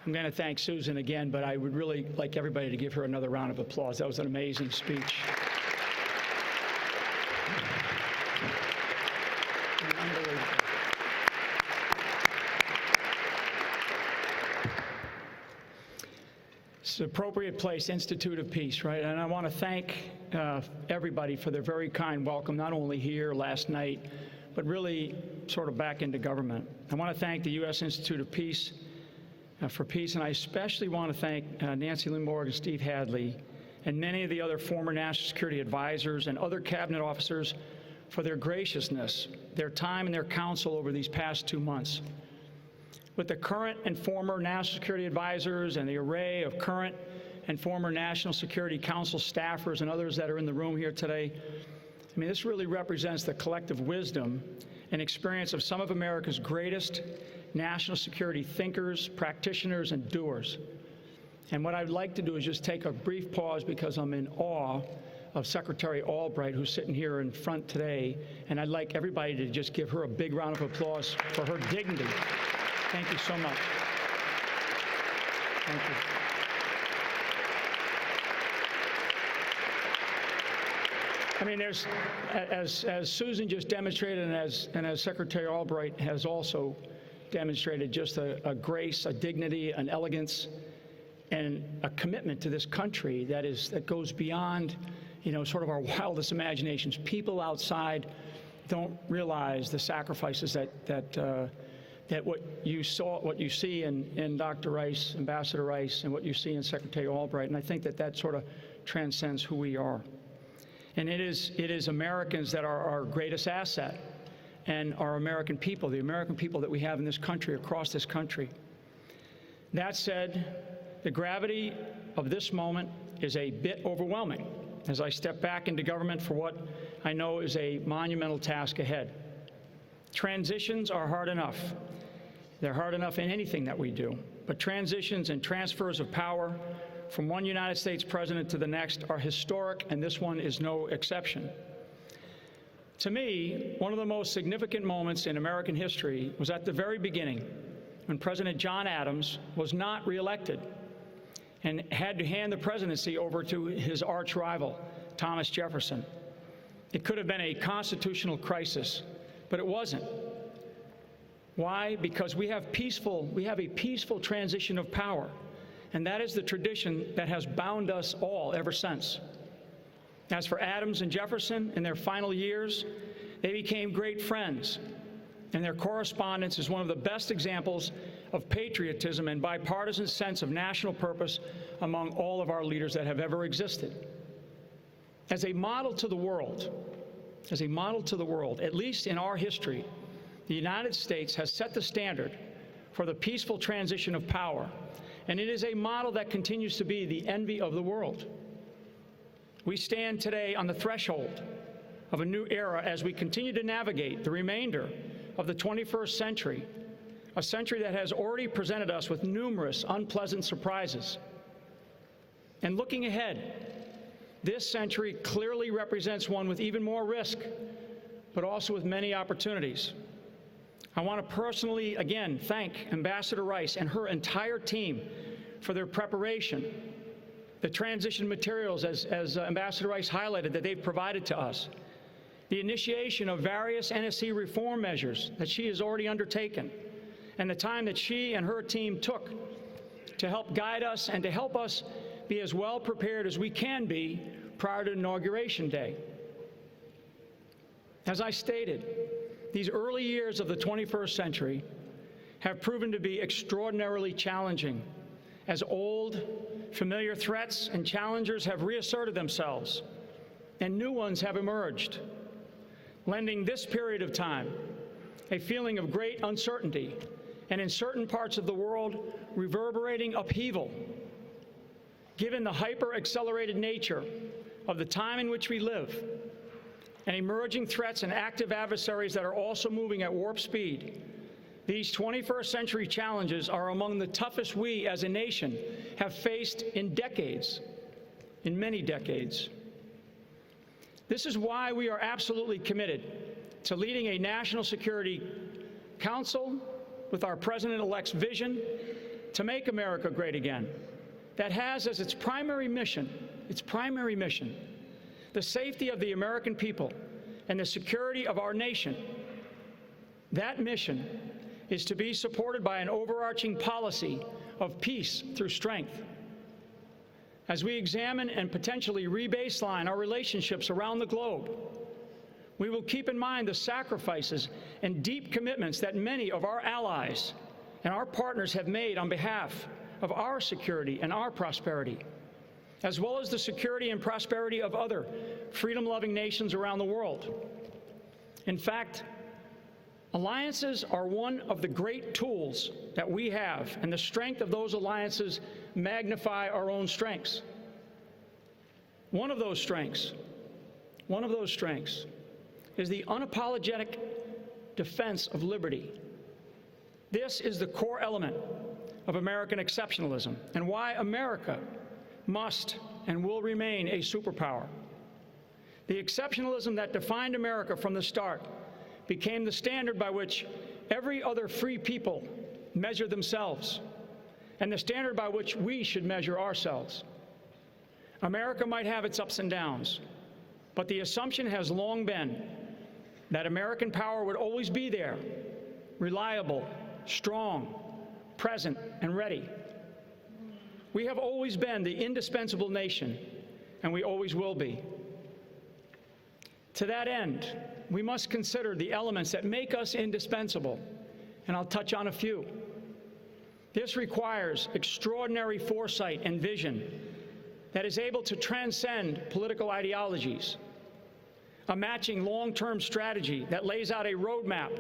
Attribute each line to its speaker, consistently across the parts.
Speaker 1: I'm going to thank Susan again, but I would really like everybody to give her another round of applause. That was an amazing speech. Unbelievable. It's the appropriate place, Institute of Peace, right? And I want to thank everybody for their very kind welcome, not only here last night, but really sort of back into government. I want to thank the U.S. Institute of Peace for Peace, and I especially want to thank Nancy Lindborg and Steve Hadley and many of the other former national security advisors and other cabinet officers for their graciousness, their time, and their counsel over these past 2 months. With the current and former national security advisors and the array of current and former National Security Council staffers and others that are in the room here today, I mean, this really represents the collective wisdom and experience of some of America's greatest national security thinkers, practitioners, and doers. And what I'd like to do is just take a brief pause because I'm in awe of Secretary Albright, who's sitting here in front today, and I'd like everybody to just give her a big round of applause for her dignity. Thank you so much. Thank you. I mean, there's, as Susan just demonstrated, and as Secretary Albright has also demonstrated, just a grace, a dignity, an elegance, and a commitment to this country that goes beyond, you know, sort of our wildest imaginations. People outside don't realize the sacrifices that what you see in Dr. Rice, Ambassador Rice, and what you see in Secretary Albright, and I think that sort of transcends who we are. And it is Americans that are our greatest asset, and our American people, the American people that we have in this country, across this country. That said, the gravity of this moment is a bit overwhelming as I step back into government for what I know is a monumental task ahead. Transitions are hard enough. They're hard enough in anything that we do, but transitions and transfers of power from one United States president to the next are historic, and this one is no exception. To me, one of the most significant moments in American history was at the very beginning, when President John Adams was not reelected and had to hand the presidency over to his arch rival, Thomas Jefferson. It could have been a constitutional crisis, but it wasn't. Why? Because we have a peaceful transition of power, and that is the tradition that has bound us all ever since. As for Adams and Jefferson, in their final years, they became great friends, and their correspondence is one of the best examples of patriotism and bipartisan sense of national purpose among all of our leaders that have ever existed. As a model to the world, at least in our history, the United States has set the standard for the peaceful transition of power, and it is a model that continues to be the envy of the world. We stand today on the threshold of a new era as we continue to navigate the remainder of the 21st century, a century that has already presented us with numerous unpleasant surprises. And looking ahead, this century clearly represents one with even more risk, but also with many opportunities. I want to personally, again, thank Ambassador Rice and her entire team for their preparation, the transition materials, as Ambassador Rice highlighted, that they've provided to us, the initiation of various NSC reform measures that she has already undertaken, and the time that she and her team took to help guide us and to help us be as well prepared as we can be prior to Inauguration Day. As I stated, these early years of the 21st century have proven to be extraordinarily challenging as old, familiar threats and challengers have reasserted themselves and new ones have emerged, lending this period of time a feeling of great uncertainty and, in certain parts of the world, reverberating upheaval. Given the hyper-accelerated nature of the time in which we live and emerging threats and active adversaries that are also moving at warp speed, these 21st century challenges are among the toughest we as a nation have faced in decades, in many decades. This is why we are absolutely committed to leading a National Security Council with our President-elect's vision to make America great again, that has as its primary mission, the safety of the American people and the security of our nation. That mission is to be supported by an overarching policy of peace through strength. As we examine and potentially re-baseline our relationships around the globe, we will keep in mind the sacrifices and deep commitments that many of our allies and our partners have made on behalf of our security and our prosperity, as well as the security and prosperity of other freedom-loving nations around the world. In fact, alliances are one of the great tools that we have, and the strength of those alliances magnify our own strengths. One of those strengths is the unapologetic defense of liberty. This is the core element of American exceptionalism and why America must and will remain a superpower. The exceptionalism that defined America from the start became the standard by which every other free people measure themselves, and the standard by which we should measure ourselves. America might have its ups and downs, but the assumption has long been that American power would always be there, reliable, strong, present, and ready. We have always been the indispensable nation, and we always will be. To that end, we must consider the elements that make us indispensable, and I'll touch on a few. This requires extraordinary foresight and vision that is able to transcend political ideologies, a matching long-term strategy that lays out a roadmap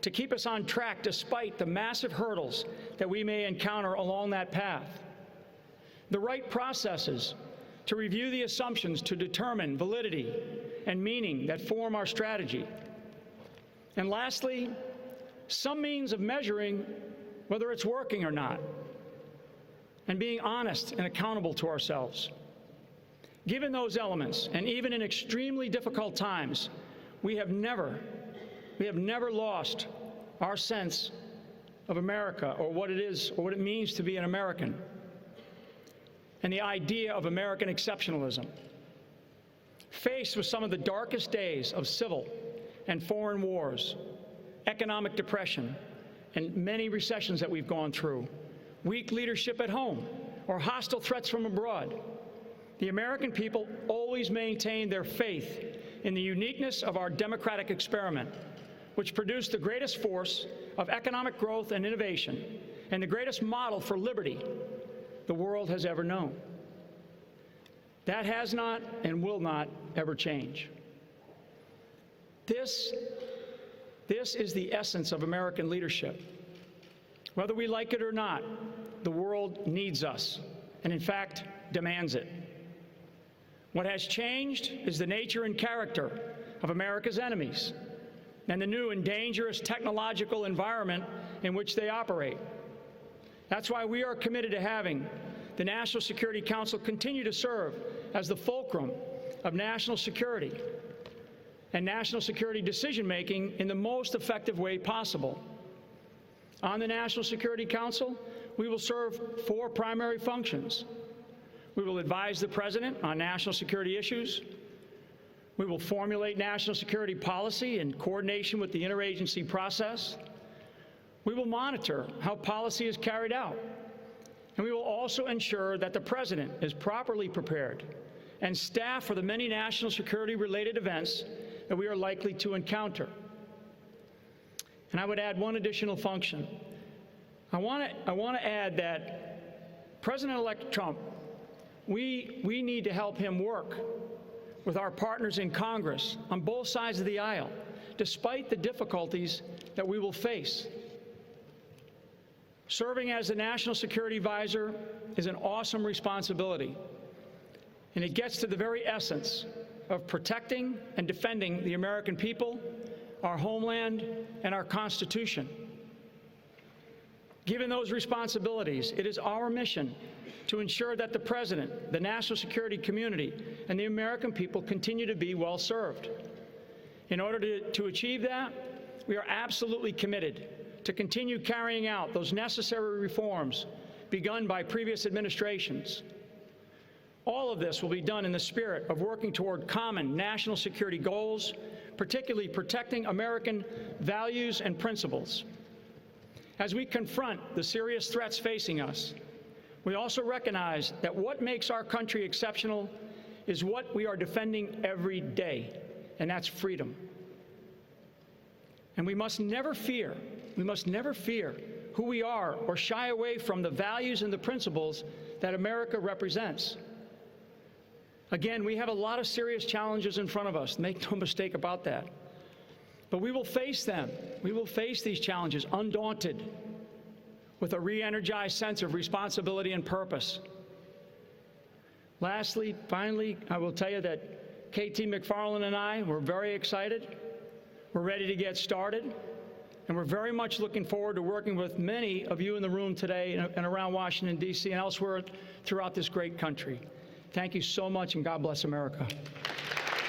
Speaker 1: to keep us on track despite the massive hurdles that we may encounter along that path, the right processes to review the assumptions to determine validity and meaning that form our strategy, and lastly, some means of measuring whether it's working or not, and being honest and accountable to ourselves. Given those elements, and even in extremely difficult times, we have never lost our sense of America, or what it is, or what it means to be an American, and the idea of American exceptionalism. Faced with some of the darkest days of civil and foreign wars, economic depression, and many recessions that we've gone through, weak leadership at home, or hostile threats from abroad, the American people always maintained their faith in the uniqueness of our democratic experiment, which produced the greatest force of economic growth and innovation, and the greatest model for liberty the world has ever known. That has not and will not ever change. This is the essence of American leadership. Whether we like it or not, the world needs us, and in fact, demands it. What has changed is the nature and character of America's enemies and the new and dangerous technological environment in which they operate. That's why we are committed to having the National Security Council continue to serve as the fulcrum of national security and national security decision-making in the most effective way possible. On the National Security Council, we will serve 4 primary functions. We will advise the President on national security issues. We will formulate national security policy in coordination with the interagency process. We will monitor how policy is carried out. And we will also ensure that the President is properly prepared and staffed for the many national security-related events that we are likely to encounter. And I would add one additional function. I want to add that President-elect Trump, we need to help him work with our partners in Congress on both sides of the aisle, despite the difficulties that we will face. Serving as the National Security Advisor is an awesome responsibility, and it gets to the very essence of protecting and defending the American people, our homeland, and our Constitution. Given those responsibilities, it is our mission to ensure that the President, the national security community, and the American people continue to be well served. In order to achieve that, we are absolutely committed to continue carrying out those necessary reforms begun by previous administrations. All of this will be done in the spirit of working toward common national security goals, particularly protecting American values and principles. As we confront the serious threats facing us, we also recognize that what makes our country exceptional is what we are defending every day, and that's freedom. And we must never fear who we are or shy away from the values and the principles that America represents. Again, we have a lot of serious challenges in front of us. Make no mistake about that. But we will face them. We will face these challenges undaunted, with a re-energized sense of responsibility and purpose. Lastly, finally, I will tell you that KT McFarland and I, we're very excited. We're ready to get started. And we're very much looking forward to working with many of you in the room today and around Washington, D.C. and elsewhere throughout this great country. Thank you so much, and God bless America.